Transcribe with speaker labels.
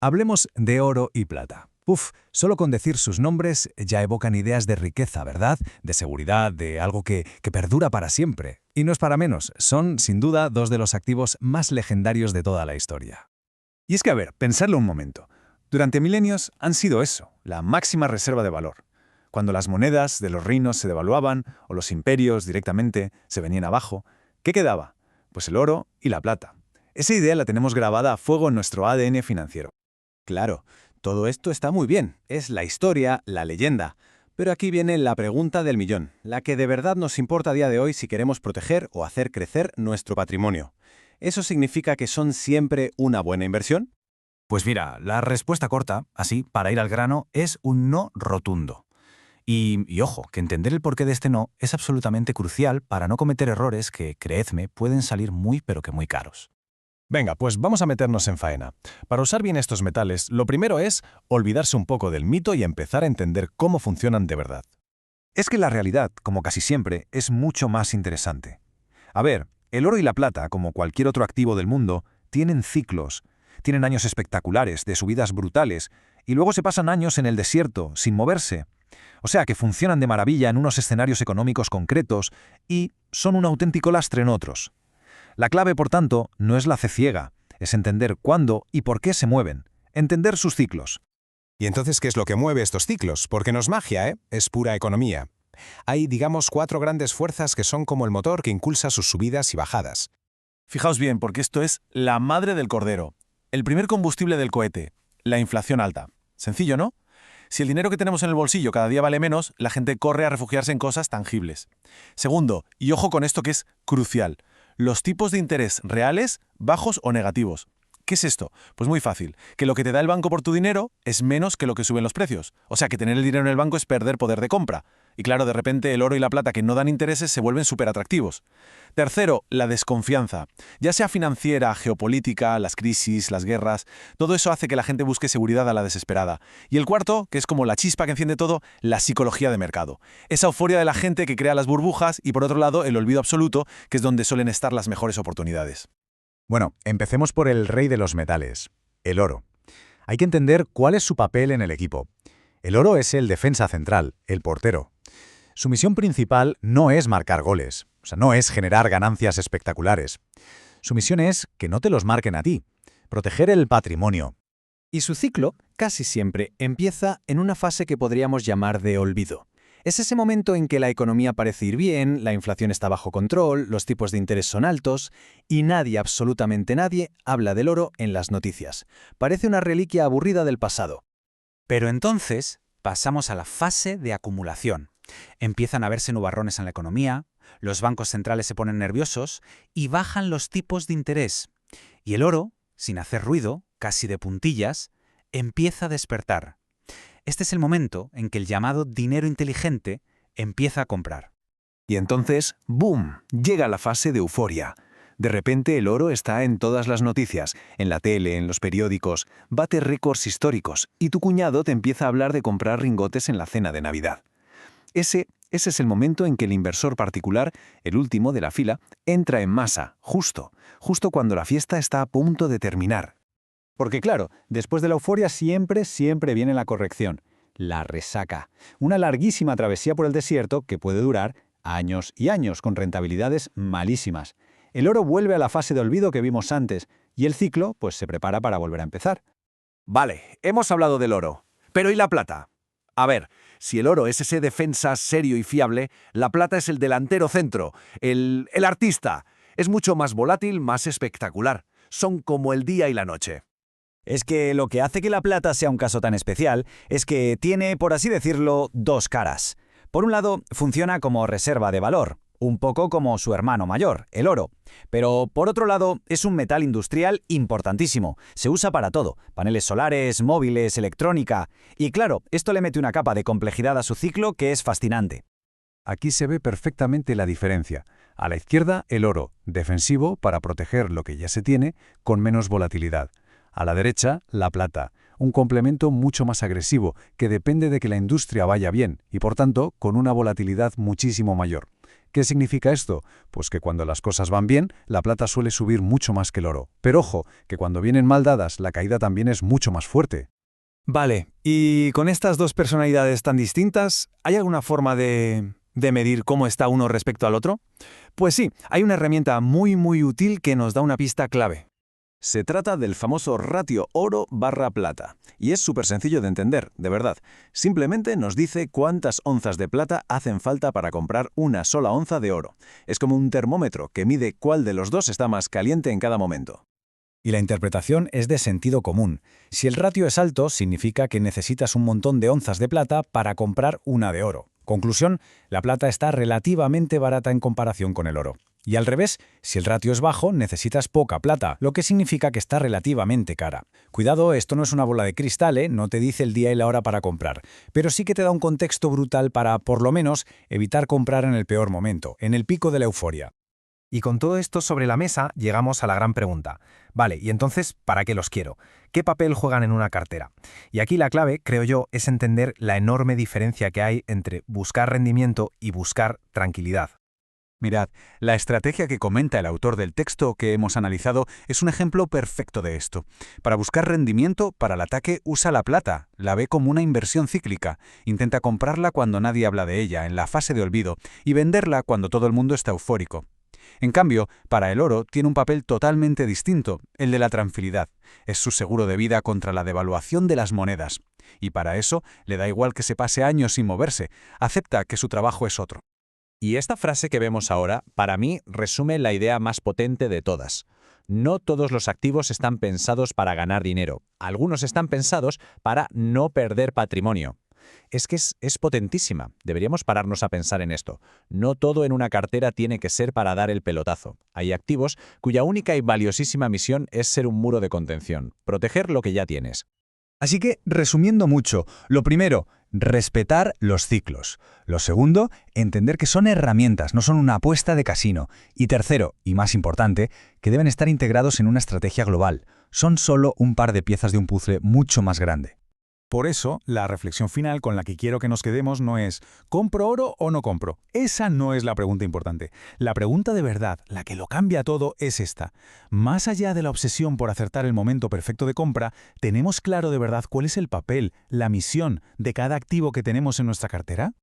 Speaker 1: Hablemos de oro y plata. Solo con decir sus nombres ya evocan ideas de riqueza, ¿verdad? De seguridad, de algo que perdura para siempre. Y no es para menos, son, sin duda, dos de los activos más legendarios de toda la historia.
Speaker 2: Y es que, a ver, pensadlo un momento. Durante milenios han sido eso, la máxima reserva de valor. Cuando las monedas de los reinos se devaluaban o los imperios directamente se venían abajo, ¿qué quedaba? Pues el oro y la plata. Esa idea la tenemos grabada a fuego en nuestro ADN financiero.
Speaker 3: Claro, todo esto está muy bien, es la historia, la leyenda. Pero aquí viene la pregunta del millón, la que de verdad nos importa a día de hoy si queremos proteger o hacer crecer nuestro patrimonio. ¿Eso significa que son siempre una buena inversión?
Speaker 1: Pues mira, la respuesta corta, así, para ir al grano, es un no rotundo. Y ojo, que entender el porqué de este no es absolutamente crucial para no cometer errores que, creedme, pueden salir muy pero que muy caros.
Speaker 4: Venga, pues vamos a meternos en faena. Para usar bien estos metales, lo primero es olvidarse un poco del mito y empezar a entender cómo funcionan de verdad.
Speaker 2: Es que la realidad, como casi siempre, es mucho más interesante. A ver, el oro y la plata, como cualquier otro activo del mundo, tienen ciclos, tienen años espectaculares, de subidas brutales, y luego se pasan años en el desierto, sin moverse. O sea que funcionan de maravilla en unos escenarios económicos concretos y son un auténtico lastre en otros. La clave, por tanto, no es la fe ciega, es entender cuándo y por qué se mueven, entender sus ciclos.
Speaker 5: ¿Y entonces qué es lo que mueve estos ciclos? Porque no es magia, ¿eh? Es pura economía. Hay, digamos, 4 grandes fuerzas que son como el motor que impulsa sus subidas y bajadas.
Speaker 6: Fijaos bien, porque esto es la madre del cordero. El primer combustible del cohete, la inflación alta. Sencillo, ¿no? Si el dinero que tenemos en el bolsillo cada día vale menos, la gente corre a refugiarse en cosas tangibles. Segundo, y ojo con esto que es crucial, los tipos de interés reales, bajos o negativos. ¿Qué es esto? Pues muy fácil, que lo que te da el banco por tu dinero es menos que lo que suben los precios. O sea, que tener el dinero en el banco es perder poder de compra. Y claro, de repente el oro y la plata que no dan intereses se vuelven súper atractivos. Tercero, la desconfianza. Ya sea financiera, geopolítica, las crisis, las guerras, todo eso hace que la gente busque seguridad a la desesperada. Y el cuarto, que es como la chispa que enciende todo, la psicología de mercado. Esa euforia de la gente que crea las burbujas y por otro lado el olvido absoluto, que es donde suelen estar las mejores oportunidades.
Speaker 2: Bueno, empecemos por el rey de los metales, el oro. Hay que entender cuál es su papel en el equipo. El oro es el defensa central, el portero. Su misión principal no es marcar goles, no es generar ganancias espectaculares. Su misión es que no te los marquen a ti, proteger el patrimonio.
Speaker 3: Y su ciclo, casi siempre, empieza en una fase que podríamos llamar de olvido. Es ese momento en que la economía parece ir bien, la inflación está bajo control, los tipos de interés son altos y nadie, absolutamente nadie, habla del oro en las noticias. Parece una reliquia aburrida del pasado.
Speaker 7: Pero entonces pasamos a la fase de acumulación. Empiezan a verse nubarrones en la economía, los bancos centrales se ponen nerviosos y bajan los tipos de interés. Y el oro, sin hacer ruido, casi de puntillas, empieza a despertar. Este es el momento en que el llamado dinero inteligente empieza a comprar.
Speaker 2: Y entonces, ¡boom!, llega la fase de euforia. De repente el oro está en todas las noticias, en la tele, en los periódicos, bate récords históricos y tu cuñado te empieza a hablar de comprar lingotes en la cena de Navidad. Ese es el momento en que el inversor particular, el último de la fila, entra en masa, justo cuando la fiesta está a punto de terminar.
Speaker 3: Porque claro, después de la euforia siempre viene la corrección, la resaca. Una larguísima travesía por el desierto que puede durar años y años con rentabilidades malísimas. El oro vuelve a la fase de olvido que vimos antes y el ciclo pues se prepara para volver a empezar.
Speaker 8: Vale, hemos hablado del oro. Pero ¿y la plata? A ver, si el oro es ese defensa serio y fiable, la plata es el delantero centro, el artista. Es mucho más volátil, más espectacular. Son como el día y la noche.
Speaker 3: Es que lo que hace que la plata sea un caso tan especial es que tiene, por así decirlo, dos caras. Por un lado, funciona como reserva de valor, un poco como su hermano mayor, el oro. Pero por otro lado, es un metal industrial importantísimo. Se usa para todo, paneles solares, móviles, electrónica. Y claro, esto le mete una capa de complejidad a su ciclo que es fascinante.
Speaker 2: Aquí se ve perfectamente la diferencia. A la izquierda, el oro, defensivo para proteger lo que ya se tiene, con menos volatilidad. A la derecha, la plata, un complemento mucho más agresivo, que depende de que la industria vaya bien y, por tanto, con una volatilidad muchísimo mayor. ¿Qué significa esto? Pues que cuando las cosas van bien, la plata suele subir mucho más que el oro. Pero ojo, que cuando vienen mal dadas, la caída también es mucho más fuerte.
Speaker 3: Vale, y con estas dos personalidades tan distintas, ¿hay alguna forma de medir cómo está uno respecto al otro? Pues sí, hay una herramienta muy útil que nos da una pista clave. Se trata del famoso ratio oro/plata. Y es súper sencillo de entender, de verdad. Simplemente nos dice cuántas onzas de plata hacen falta para comprar una sola onza de oro. Es como un termómetro que mide cuál de los dos está más caliente en cada momento.
Speaker 1: Y la interpretación es de sentido común. Si el ratio es alto, significa que necesitas un montón de onzas de plata para comprar una de oro. Conclusión, la plata está relativamente barata en comparación con el oro. Y al revés, si el ratio es bajo, necesitas poca plata, lo que significa que está relativamente cara. Cuidado, esto no es una bola de cristal, no te dice el día y la hora para comprar, pero sí que te da un contexto brutal para, por lo menos, evitar comprar en el peor momento, en el pico de la euforia.
Speaker 9: Y con todo esto sobre la mesa, llegamos a la gran pregunta. Vale, y entonces, ¿para qué los quiero? ¿Qué papel juegan en una cartera? Y aquí la clave, creo yo, es entender la enorme diferencia que hay entre buscar rendimiento y buscar tranquilidad.
Speaker 7: Mirad, la estrategia que comenta el autor del texto que hemos analizado es un ejemplo perfecto de esto. Para buscar rendimiento, para el ataque usa la plata, la ve como una inversión cíclica, intenta comprarla cuando nadie habla de ella, en la fase de olvido, y venderla cuando todo el mundo está eufórico. En cambio, para el oro tiene un papel totalmente distinto, el de la tranquilidad. Es su seguro de vida contra la devaluación de las monedas. Y para eso le da igual que se pase años sin moverse, acepta que su trabajo es otro.
Speaker 10: Y esta frase que vemos ahora, para mí, resume la idea más potente de todas. No todos los activos están pensados para ganar dinero. Algunos están pensados para no perder patrimonio. Es que es potentísima. Deberíamos pararnos a pensar en esto. No todo en una cartera tiene que ser para dar el pelotazo. Hay activos cuya única y valiosísima misión es ser un muro de contención, proteger lo que ya tienes.
Speaker 1: Así que, resumiendo mucho, lo primero, respetar los ciclos. Lo segundo, entender que son herramientas, no son una apuesta de casino. Y tercero, y más importante, que deben estar integrados en una estrategia global. Son solo un par de piezas de un puzzle mucho más grande.
Speaker 4: Por eso, la reflexión final con la que quiero que nos quedemos no es ¿compro oro o no compro? Esa no es la pregunta importante. La pregunta de verdad, la que lo cambia todo, es esta. Más allá de la obsesión por acertar el momento perfecto de compra, ¿tenemos claro de verdad cuál es el papel, la misión de cada activo que tenemos en nuestra cartera?